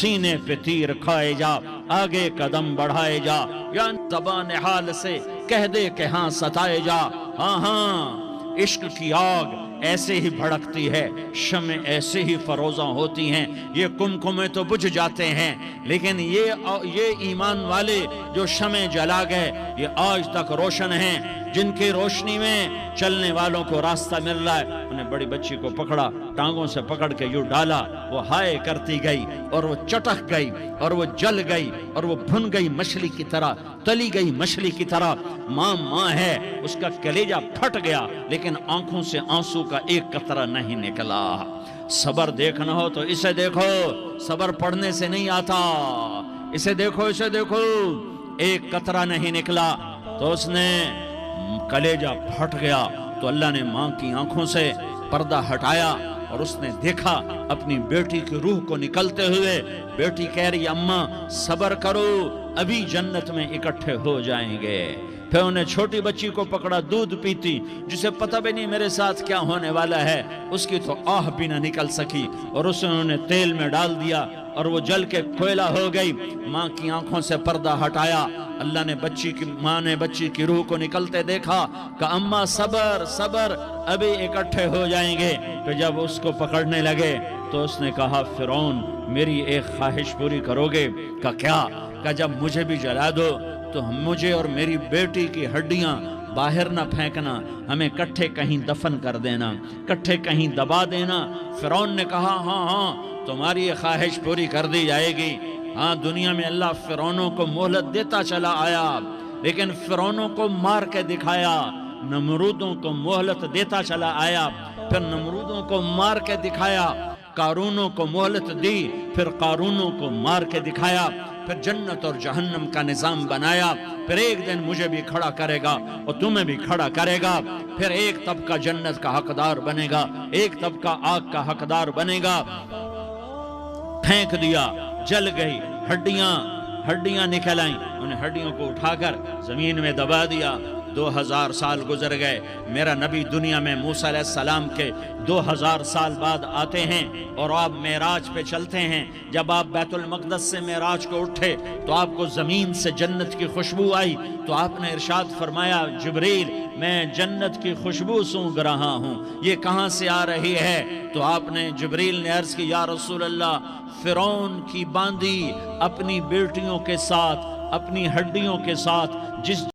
सीने पे तीर खाए जा, आगे कदम बढ़ाए जा, या ज़बान हाल से कह दे कि हाँ सताए जा। हाँ हाँ, इश्क की आग ऐसे ही भड़कती है, शम्मे ऐसे ही फरोज़ा होती हैं। ये कुमकुमे तो बुझ जाते हैं, लेकिन ये ईमान वाले जो शम्मे जला गए ये आज तक रोशन हैं, जिनकी रोशनी में चलने वालों को रास्ता मिल रहा है। उन्हें बड़ी बच्ची को पकड़ा, टांगों से पकड़ के यूं डाला, वो हाय करती गई और वो चटक गई और वो जल गई और वो भुन गई मछली की तरह, तली गई मछली की तरह। माँ माँ है, उसका कलेजा फट गया, लेकिन आंखों से आंसू का एक कतरा नहीं निकला। सबर देखना हो तो इसे देखो, सबर पढ़ने से नहीं आता। इसे देखो, इसे देखो, एक कतरा नहीं निकला तो उसने कलेजा फट गया। तो अल्लाह ने माँ की आंखों से पर्दा हटाया और उसने देखा अपनी बेटी की रूह को निकलते हुए। बेटी कह रही अम्मा सब्र करो, अभी जन्नत में इकट्ठे हो जाएंगे। फिर उन्हें छोटी बच्ची को पकड़ा, दूध पीती, जिसे पता भी नहीं मेरे साथ क्या होने वाला है, उसकी तो आह भी ना निकल सकी और उसे उन्होंने तेल में डाल दिया और वो जल के कोयला हो गई। माँ की आंखों से पर्दा हटाया, अल्लाह ने माँ ने बच्ची की रूह को निकलते देखा, कहा अम्मा सबर सबर, अभी इकट्ठे हो जाएंगे। तो जब उसको पकड़ने लगे तो उसने कहा फिरौन मेरी एक ख्वाहिश पूरी करोगे? का क्या? का जब मुझे भी जला दो तो मुझे और मेरी बेटी की हड्डियां बाहर ना फेंकना, हमें इकट्ठे कहीं दफन कर देना, इकट्ठे कहीं दबा देना। फिरौन ने कहा हाँ हाँ तुम्हारी ये ख्वाहिश पूरी कर दी जाएगी। हाँ, दुनिया में अल्लाह फिरौनों को मोहलत देता चला आया, लेकिन फिरौनों को मार के दिखाया। नमरूदों को मोहलत देता चला आया, फिर नमरूदों को मार के दिखाया। कारूनों को मोहलत दी, फिर कारूनों को मार के दिखाया। फिर जन्नत और जहन्नम का निजाम बनाया। फिर एक दिन मुझे भी खड़ा करेगा और तुम्हें भी खड़ा करेगा। फिर एक तबका जन्नत का हकदार बनेगा, एक तबका आग का हकदार बनेगा। फेंक दिया, जल गई, हड्डियां निकल आई। उन्हें हड्डियों को उठाकर जमीन में दबा दिया। 2000 साल गुजर गए। मेरा नबी दुनिया में मूसा अलैहिस्सलाम के 2000 साल बाद आते हैं और आप मेराज पे चलते हैं। जब आप बैतुल मक़दस से मेराज को उठे तो आपको ज़मीन से जन्नत की खुशबू आई। तो आपने इरशाद फरमाया जिब्रील मैं जन्नत की खुशबू सूंघ रहा हूँ, ये कहाँ से आ रही है? तो आपने जिब्रील ने अर्ज़ की या रसूल अल्लाह, फिरौन की बांदी अपनी बेटियों के साथ, अपनी हड्डियों के साथ जिस